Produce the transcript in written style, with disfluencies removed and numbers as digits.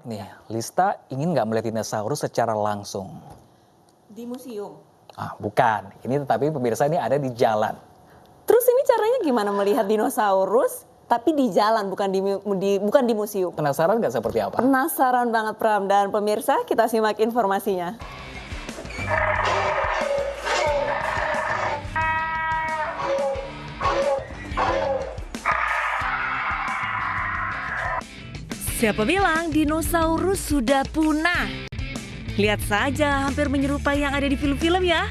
Nih, Lista ingin nggak melihat dinosaurus secara langsung? Di museum. Bukan. Ini tetapi pemirsa ini ada di jalan. Terus ini caranya gimana melihat dinosaurus tapi di jalan, bukan di museum? Penasaran nggak seperti apa? Penasaran banget Pram, dan pemirsa kita simak informasinya. Siapa bilang dinosaurus sudah punah? Lihat saja, hampir menyerupai yang ada di film-film ya.